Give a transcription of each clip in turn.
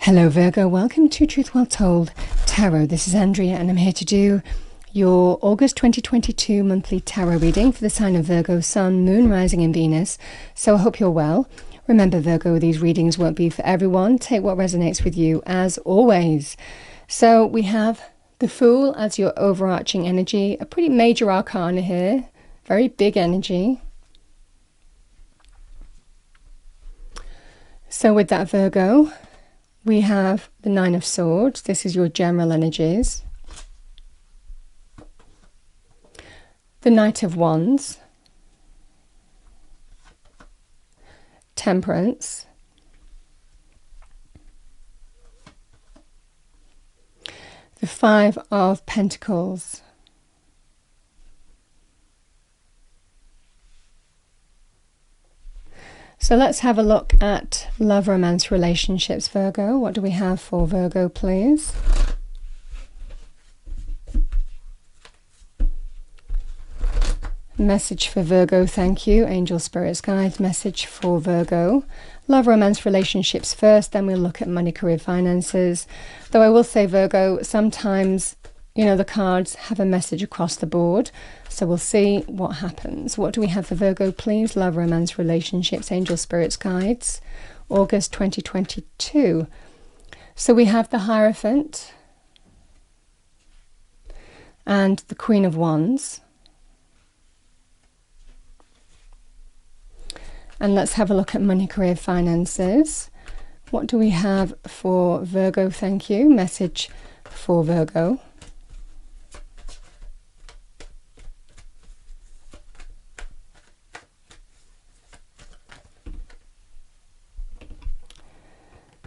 Hello Virgo, welcome to Truth Well Told Tarot. This is Andrea and I'm here to do your August 2022 monthly tarot reading for the sign of Virgo, Sun, Moon, Rising and Venus. So I hope you're well. Remember Virgo, these readings won't be for everyone. Take what resonates with you as always. So we have the Fool as your overarching energy, a pretty major arcana here, very big energy. So with that Virgo, we have the Nine of Swords. This is your general energies. The Knight of Wands. Temperance. The Five of Pentacles. So let's have a look at love, romance, relationships, Virgo. What do we have for Virgo, please? Message for Virgo, thank you. Angel, spirits, guides, message for Virgo. Love, romance, relationships first, then we'll look at money, career, finances. Though I will say, Virgo, sometimes, you know, the cards have a message across the board. So we'll see what happens. What do we have for Virgo, please? Love, romance, relationships, angel, spirits, guides. August 2022. So we have the Hierophant and the Queen of Wands. And let's have a look at money, career, finances. What do we have for Virgo? Thank you. Message for Virgo.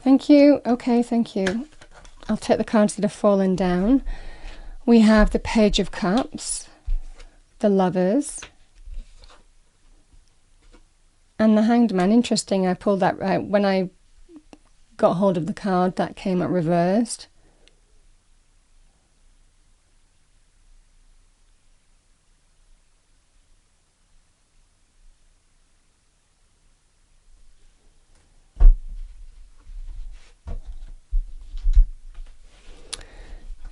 Thank you. Okay, thank you. I'll take the cards that have fallen down. We have the Page of Cups, the Lovers, and the Hanged Man. Interesting, I pulled that right. When I got hold of the card, that came up reversed.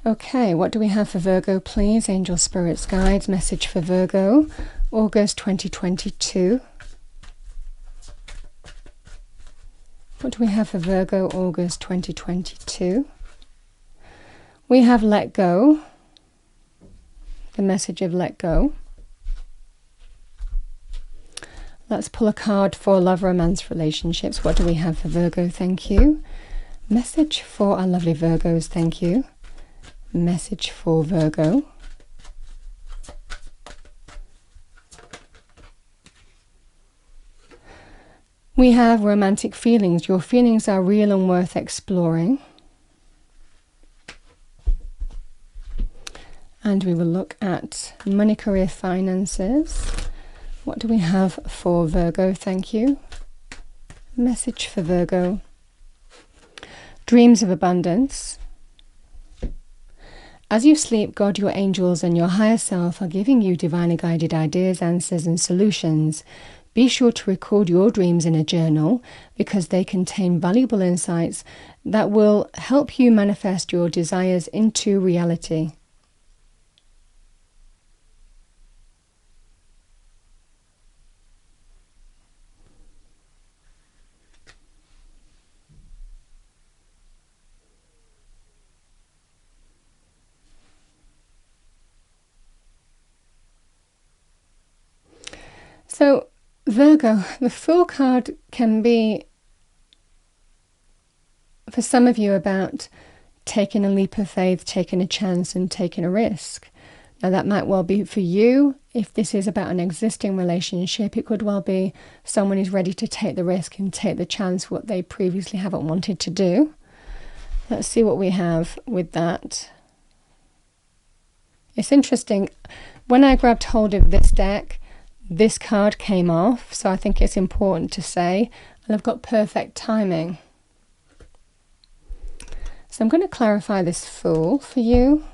Okay, what do we have for Virgo, please? Angel, spirits, guides, message for Virgo, August 2022. What do we have for Virgo, August 2022? We have Let Go, the message of Let Go. Let's pull a card for love, romance, relationships. What do we have for Virgo? Thank you. Message for our lovely Virgos, thank you. Message for Virgo. We have romantic feelings. Your feelings are real and worth exploring. And we will look at money, career, finances. What do we have for Virgo? Thank you. Message for Virgo. Dreams of abundance. As you sleep, God, your angels and your higher self are giving you divinely guided ideas, answers and solutions. Be sure to record your dreams in a journal because they contain valuable insights that will help you manifest your desires into reality. So, Virgo, the Fool card can be, for some of you, about taking a leap of faith, taking a chance and taking a risk. Now that might well be for you. If this is about an existing relationship, it could well be someone who's ready to take the risk and take the chance, what they previously haven't wanted to do. Let's see what we have with that. It's interesting. When I grabbed hold of this deck, this card came off, so I think it's important to say, and I've got perfect timing. So I'm going to clarify this Fool for you.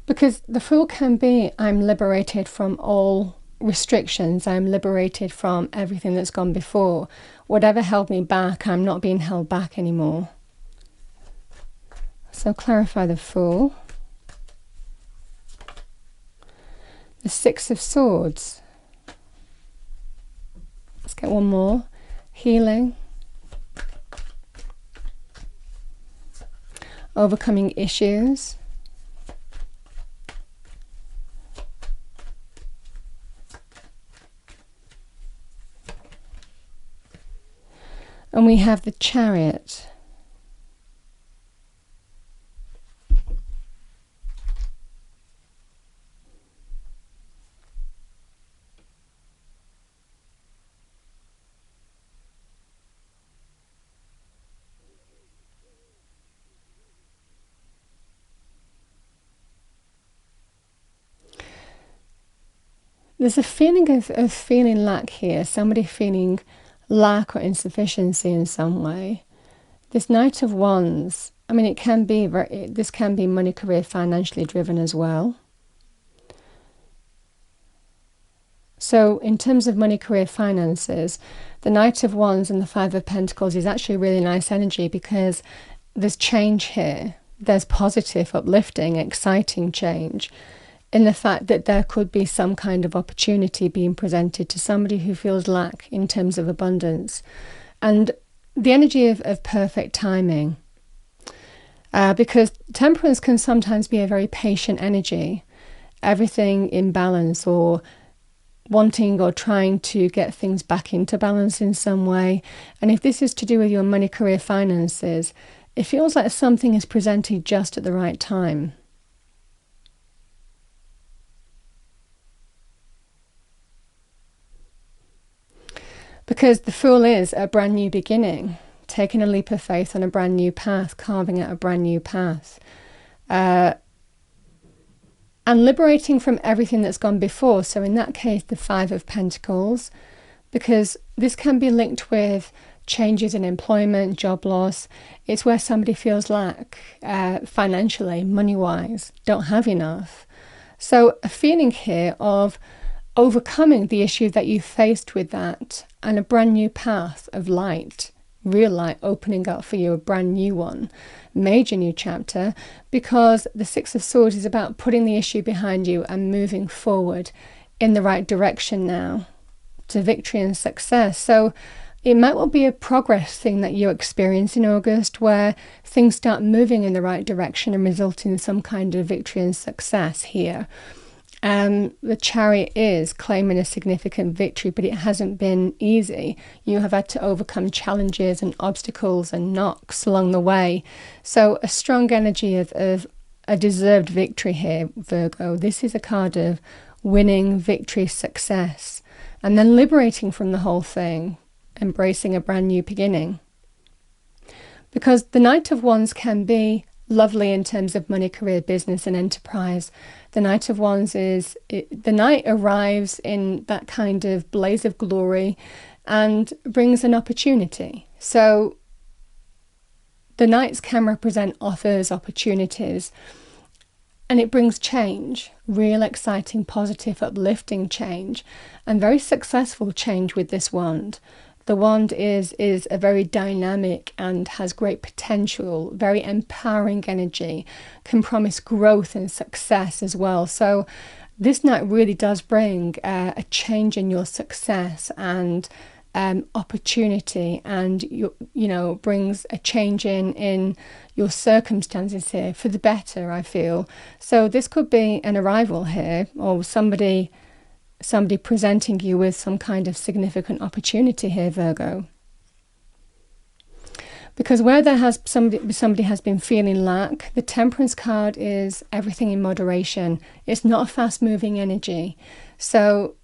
Because the Fool can be, I'm liberated from all restrictions. I'm liberated from everything that's gone before. Whatever held me back, I'm not being held back anymore. So clarify the Fool. The Six of Swords. Let's get one more. Healing. Overcoming issues. And we have the Chariot. There's a feeling of feeling lack here, somebody feeling lack or insufficiency in some way. This Knight of Wands, I mean, this can be money, career, financially driven as well. So in terms of money, career, finances, the Knight of Wands and the Five of Pentacles is actually really nice energy because there's change here. There's positive, uplifting, exciting change in the fact that there could be some kind of opportunity being presented to somebody who feels lack in terms of abundance. And the energy of perfect timing. Because Temperance can sometimes be a very patient energy. Everything in balance, or wanting or trying to get things back into balance in some way. And if this is to do with your money, career, finances, it feels like something is presented just at the right time. Because the Fool is a brand new beginning, taking a leap of faith on a brand new path, carving out a brand new path. And liberating from everything that's gone before. So in that case, the Five of Pentacles, because this can be linked with changes in employment, job loss. It's where somebody feels lack financially, money-wise, don't have enough. So a feeling here of overcoming the issue that you faced with that, and a brand new path of light, real light opening up for you, a brand new one, major new chapter, because the Six of Swords is about putting the issue behind you and moving forward in the right direction now to victory and success. So it might well be a progress thing that you experience in August, where things start moving in the right direction and result in some kind of victory and success here. The Chariot is claiming a significant victory, but it hasn't been easy. You have had to overcome challenges and obstacles and knocks along the way. So a strong energy of a deserved victory here, Virgo. This is a card of winning, victory, success, and then liberating from the whole thing, embracing a brand new beginning. Because the Knight of Wands can be lovely in terms of money, career, business and enterprise. The Knight of Wands the Knight arrives in that kind of blaze of glory and brings an opportunity. So the Knights can represent offers, opportunities, and it brings change, real exciting, positive, uplifting change, and very successful change with this wand. The wand is a very dynamic and has great potential, very empowering energy, can promise growth and success as well. So this night really does bring a change in your success and opportunity, and you know, brings a change in your circumstances here for the better, I feel. So this could be an arrival here, or somebody presenting you with some kind of significant opportunity here, Virgo. Because where there has somebody has been feeling lack, the Temperance card is everything in moderation. It's not a fast-moving energy. So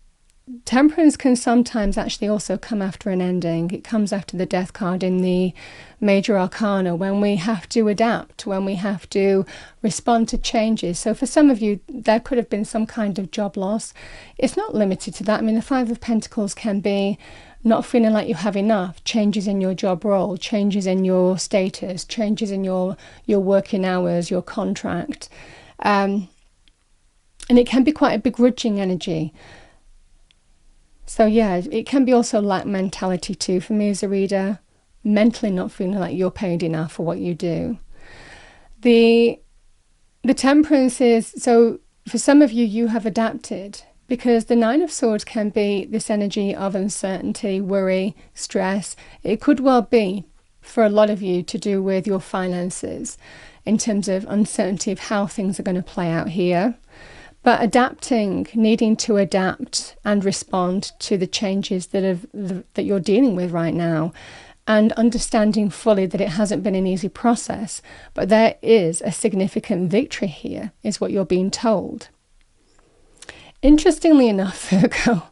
Temperance can sometimes actually also come after an ending. It comes after the Death card in the Major Arcana, when we have to adapt, when we have to respond to changes. So for some of you, there could have been some kind of job loss. It's not limited to that. I mean, the Five of Pentacles can be not feeling like you have enough, changes in your job role, changes in your status, changes in your working hours, your contract. And it can be quite a begrudging energy. So yeah, it can be also lack mentality too for me as a reader, mentally not feeling like you're paid enough for what you do. The Temperance is, so for some of you, you have adapted, because the Nine of Swords can be this energy of uncertainty, worry, stress. It could well be, for a lot of you, to do with your finances, in terms of uncertainty of how things are going to play out here. But adapting, needing to adapt and respond to the changes that you're dealing with right now, and understanding fully that it hasn't been an easy process, but there is a significant victory here, is what you're being told. Interestingly enough, Virgo,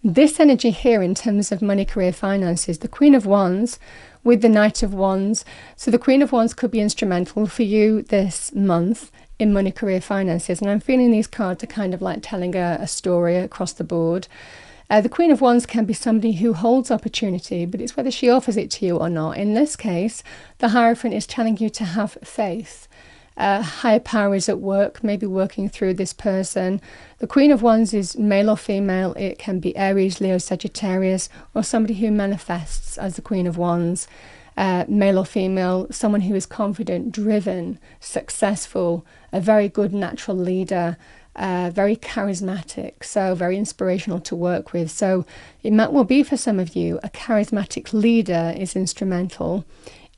this energy here in terms of money, career, finances, the Queen of Wands with the Knight of Wands. So the Queen of Wands could be instrumental for you this month in money, career, finances. And I'm feeling these cards are kind of like telling a story across the board. The Queen of Wands can be somebody who holds opportunity, but it's whether she offers it to you or not. In this case, the Hierophant is telling you to have faith. Higher power is at work, maybe working through this person. The Queen of Wands is male or female. It can be Aries, Leo, Sagittarius, or somebody who manifests as the Queen of Wands. Male or female, someone who is confident, driven, successful, a very good natural leader, very charismatic, so very inspirational to work with. So it might well be for some of you, a charismatic leader is instrumental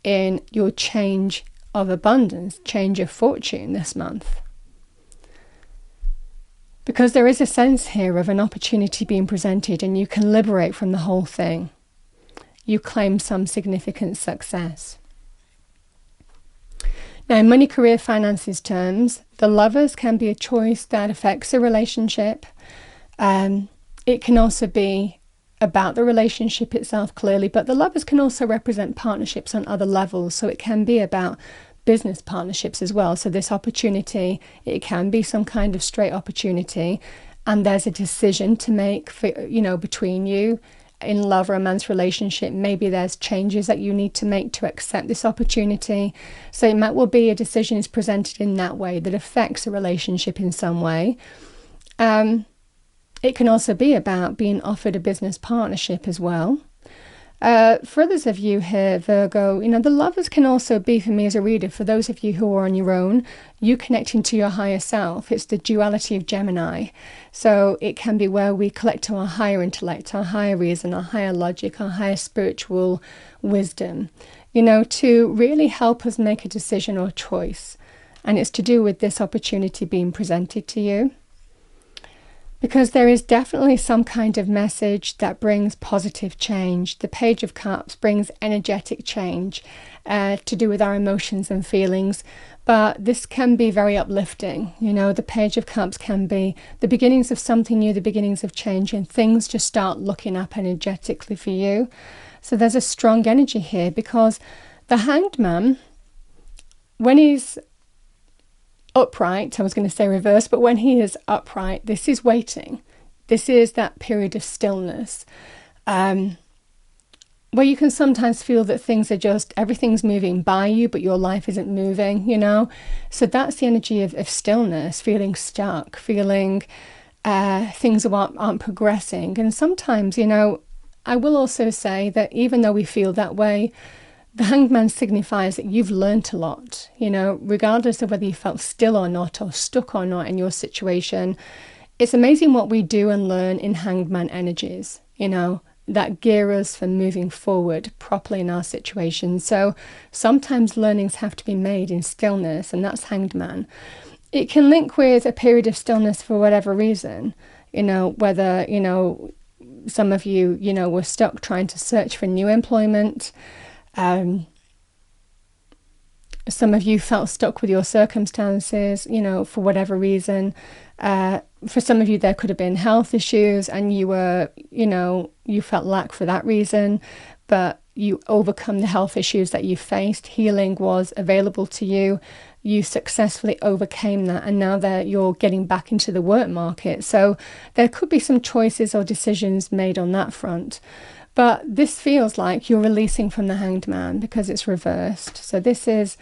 in your change of abundance, change of fortune this month. Because there is a sense here of an opportunity being presented and you can liberate from the whole thing. You claim some significant success. Now, in money, career, finances terms, the Lovers can be a choice that affects a relationship. It can also be about the relationship itself, clearly, but the Lovers can also represent partnerships on other levels. So it can be about business partnerships as well. So this opportunity, it can be some kind of straight opportunity, and there's a decision to make for, between you in love, romance, relationship. Maybe there's changes that you need to make to accept this opportunity. So it might well be a decision is presented in that way that affects a relationship in some way. It can also be about being offered a business partnership as well. For others of you here, Virgo, the Lovers can also be, for me as a reader, for those of you who are on your own, you connecting to your higher self. It's the duality of Gemini. So it can be where we collect to our higher intellect, our higher reason, our higher logic, our higher spiritual wisdom, to really help us make a decision or choice. And it's to do with this opportunity being presented to you. Because there is definitely some kind of message that brings positive change. The Page of Cups brings energetic change to do with our emotions and feelings. But this can be very uplifting. The Page of Cups can be the beginnings of something new, the beginnings of change, and things just start looking up energetically for you. So there's a strong energy here, because the Hanged Man, when he's upright, I was going to say reverse, but when he is upright, this is waiting. This is that period of stillness, where you can sometimes feel that everything's moving by you, but your life isn't moving, So that's the energy of stillness, feeling stuck, feeling things aren't progressing. And sometimes, I will also say that even though we feel that way, the Hanged Man signifies that you've learnt a lot, regardless of whether you felt still or not, or stuck or not in your situation. It's amazing what we do and learn in Hanged Man energies, that gear us for moving forward properly in our situation. So sometimes learnings have to be made in stillness, and that's Hanged Man. It can link with a period of stillness for whatever reason, whether, some of you, were stuck trying to search for new employment. Some of you felt stuck with your circumstances, for whatever reason. For some of you, there could have been health issues and you were, you felt lack for that reason, but you overcome the health issues that you faced. Healing was available to you. You successfully overcame that, and now that you're getting back into the work market. So there could be some choices or decisions made on that front. But this feels like you're releasing from the Hanged Man because it's reversed. So this is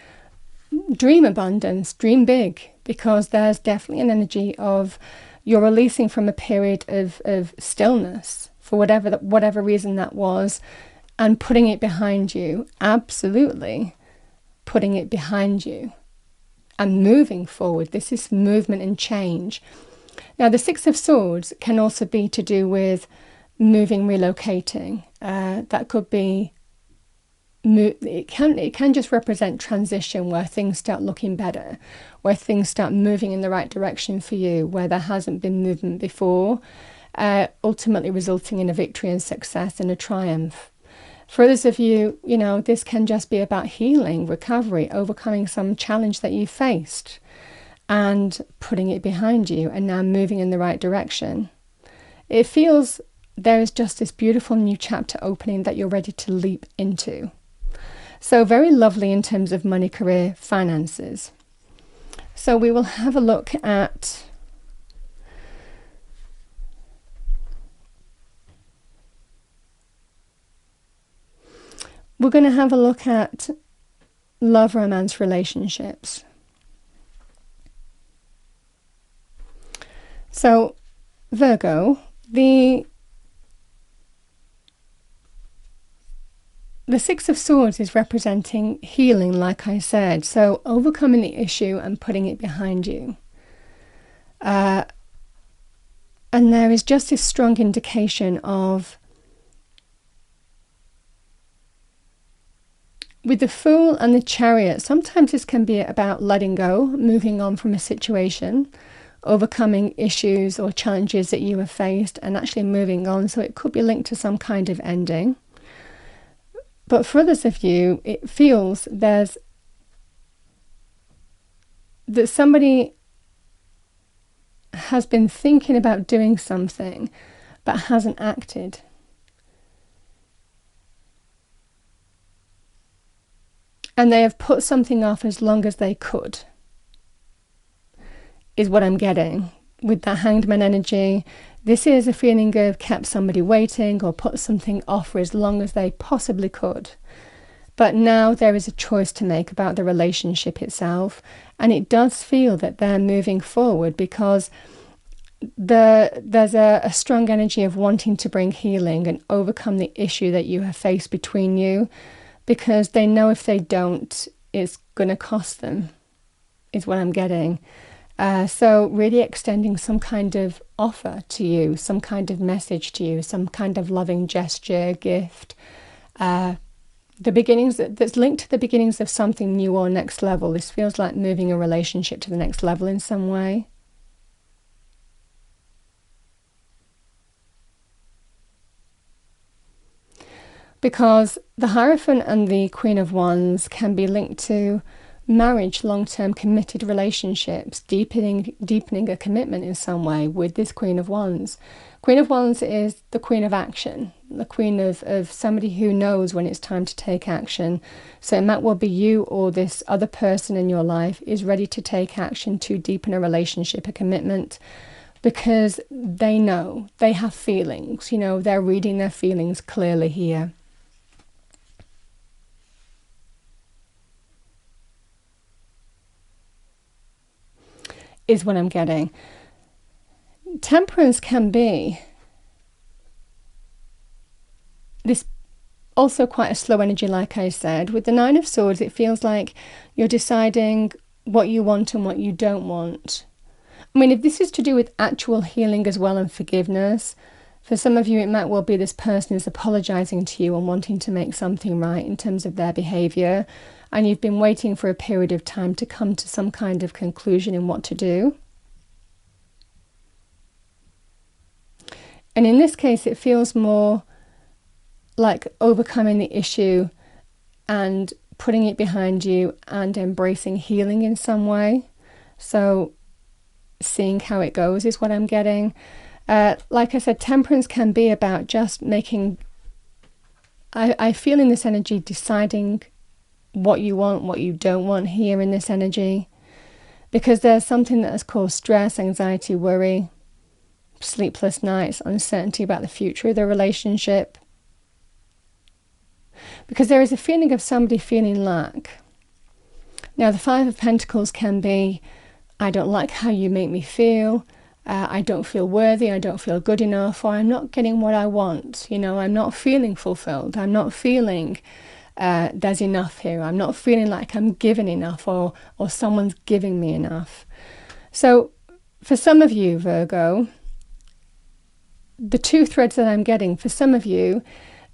dream abundance, dream big, because there's definitely an energy of you're releasing from a period of stillness for whatever reason that was, and putting it behind you. Absolutely putting it behind you and moving forward. This is movement and change. Now, the Six of Swords can also be to do with moving, relocating. That could be, it can just represent transition, where things start looking better, where things start moving in the right direction for you, where there hasn't been movement before, ultimately resulting in a victory and success and a triumph. For others of you, this can just be about healing, recovery, overcoming some challenge that you faced and putting it behind you and now moving in the right direction. It feels there is just this beautiful new chapter opening that you're ready to leap into. So very lovely in terms of money, career, finances. So we will have a look at we're going to have a look at love, romance, relationships. So Virgo, the Six of Swords is representing healing, like I said. So overcoming the issue and putting it behind you. And there is just this strong indication of, with the Fool and the Chariot, sometimes this can be about letting go, moving on from a situation, overcoming issues or challenges that you have faced and actually moving on. So it could be linked to some kind of ending. But for others of you, it feels that somebody has been thinking about doing something but hasn't acted. And they have put something off as long as they could, is what I'm getting. With that Hanged Man energy, this is a feeling of kept somebody waiting or put something off for as long as they possibly could. But now there is a choice to make about the relationship itself. And it does feel that they're moving forward because there's a strong energy of wanting to bring healing and overcome the issue that you have faced between you, because they know if they don't, it's going to cost them, is what I'm getting. So really extending some kind of offer to you, some kind of message to you, some kind of loving gesture, gift. The beginnings, that's linked to the beginnings of something new or next level. This feels like moving a relationship to the next level in some way. Because the Hierophant and the Queen of Wands can be linked to marriage, long-term committed relationships, deepening a commitment in some way with this Queen of Wands. Queen of Wands is the queen of action, the queen of somebody who knows when it's time to take action. So it might well be you or this other person in your life is ready to take action to deepen a relationship, a commitment, because they know, they have feelings, they're reading their feelings clearly here. Is what I'm getting. Temperance can be this, also quite a slow energy, like I said. With the Nine of Swords, it feels like you're deciding what you want and what you don't want. I mean, if this is to do with actual healing as well and forgiveness, for some of you it might well be this person is apologizing to you and wanting to make something right in terms of their behavior, and you've been waiting for a period of time to come to some kind of conclusion in what to do. And in this case, it feels more like overcoming the issue and putting it behind you and embracing healing in some way. So seeing how it goes is what I'm getting. Like I said, temperance can be about just making, I feel in this energy, deciding what you want, what you don't want here in this energy, because there's something that has caused stress, anxiety, worry, sleepless nights, uncertainty about the future of the relationship, because there is a feeling of somebody feeling lack. Now the Five of Pentacles can be, I don't like how you make me feel, I don't feel worthy, I don't feel good enough, or I'm not getting what I want. You know, I'm not feeling fulfilled. I'm not feeling there's enough here. I'm not feeling like I'm given enough, or someone's giving me enough. So for some of you, Virgo, the two threads that I'm getting, for some of you,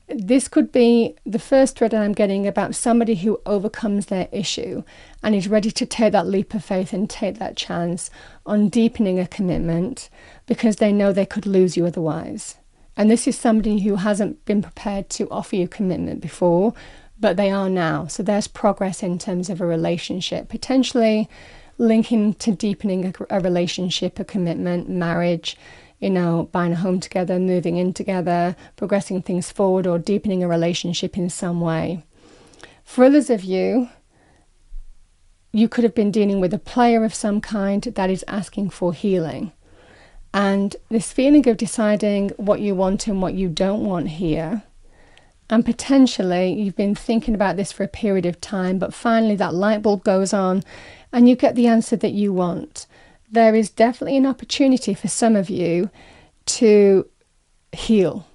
this could be the first thread that I'm getting about somebody who overcomes their issue and is ready to take that leap of faith and take that chance on deepening a commitment because they know they could lose you otherwise. And this is somebody who hasn't been prepared to offer you commitment before, but they are now. So there's progress in terms of a relationship, potentially linking to deepening a relationship, a commitment, marriage, you know, buying a home together, moving in together, progressing things forward, or deepening a relationship in some way. For others of you, you could have been dealing with a player of some kind that is asking for healing. And this feeling of deciding what you want and what you don't want here, and potentially you've been thinking about this for a period of time, but finally that light bulb goes on and you get the answer that you want. There is definitely an opportunity for some of you to heal.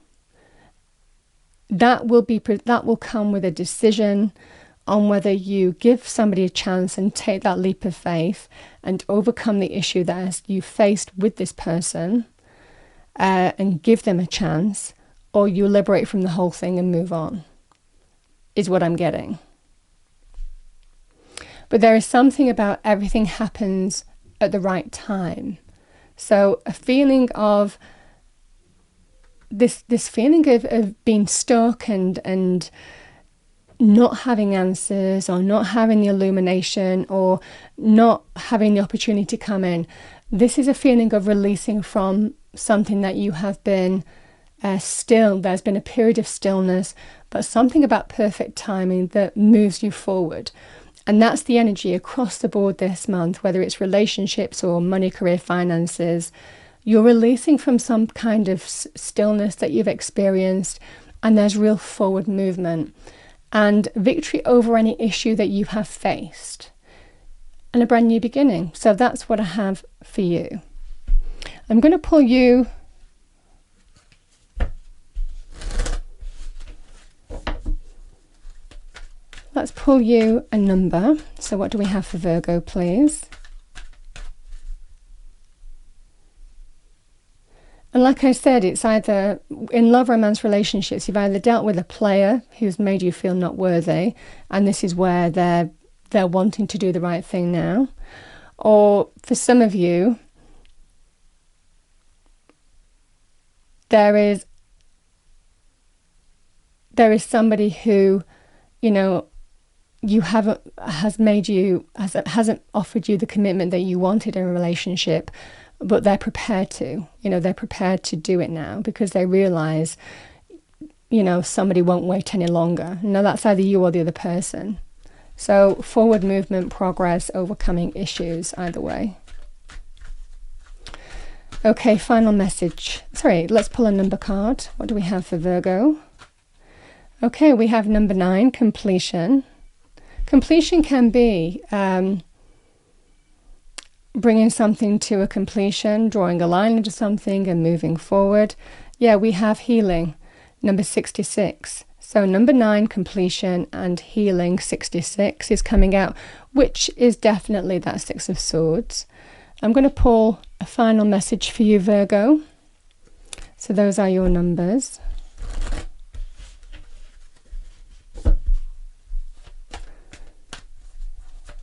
That will come with a decision on whether you give somebody a chance and take that leap of faith and overcome the issue that you faced with this person and give them a chance, or you liberate from the whole thing and move on, is what I'm getting. But there is something about everything happens at the right time. So a feeling of this feeling of being stuck and not having answers, or not having the illumination, or not having the opportunity to come in. This is a feeling of releasing from something that you have been still. There's been a period of stillness, but something about perfect timing that moves you forward. And that's the energy across the board this month, whether it's relationships or money, career, finances. You're releasing from some kind of stillness that you've experienced, and there's real forward movement and victory over any issue that you have faced, and a brand new beginning. So that's what I have for you. I'm going to pull you let's pull you a number. So what do we have for Virgo, please? And like I said, it's either in love, romance, relationships, you've either dealt with a player who's made you feel not worthy, and this is where they're wanting to do the right thing now. Or for some of you, there is somebody who, you know, hasn't offered you the commitment that you wanted in a relationship, but they're prepared to. You know, they're prepared to do it now because they realize, you know, somebody won't wait any longer. Now that's either you or the other person. So forward movement, progress, overcoming issues, either way. Okay, final message. Sorry, let's pull a number card. What do we have for Virgo? Okay, we have number 9, completion. Completion can be bringing something to a completion, drawing a line into something and moving forward. Yeah, we have healing, number 66. So number 9, completion, and healing, 66, is coming out, which is definitely that 6 of Swords. I'm going to pull a final message for you, Virgo. So those are your numbers.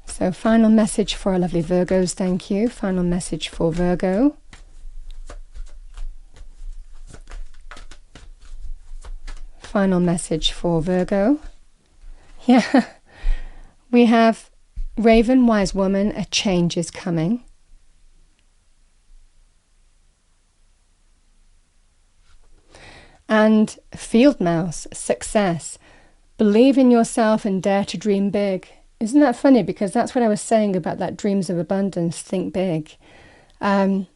So final message for our lovely Virgos, thank you. Final message for Virgo. Final message for Virgo. Yeah, we have Raven, Wise Woman, a change is coming. And Field Mouse, success. Believe in yourself and dare to dream big. Isn't that funny? Because that's what I was saying about that dreams of abundance, think big. There's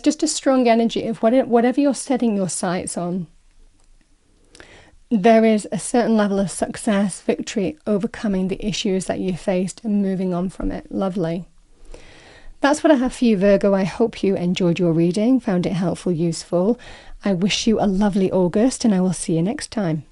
just a strong energy of whatever you're setting your sights on. There is a certain level of success, victory, overcoming the issues that you faced and moving on from it. Lovely. That's what I have for you, Virgo. I hope you enjoyed your reading, found it helpful, useful. I wish you a lovely August, and I will see you next time.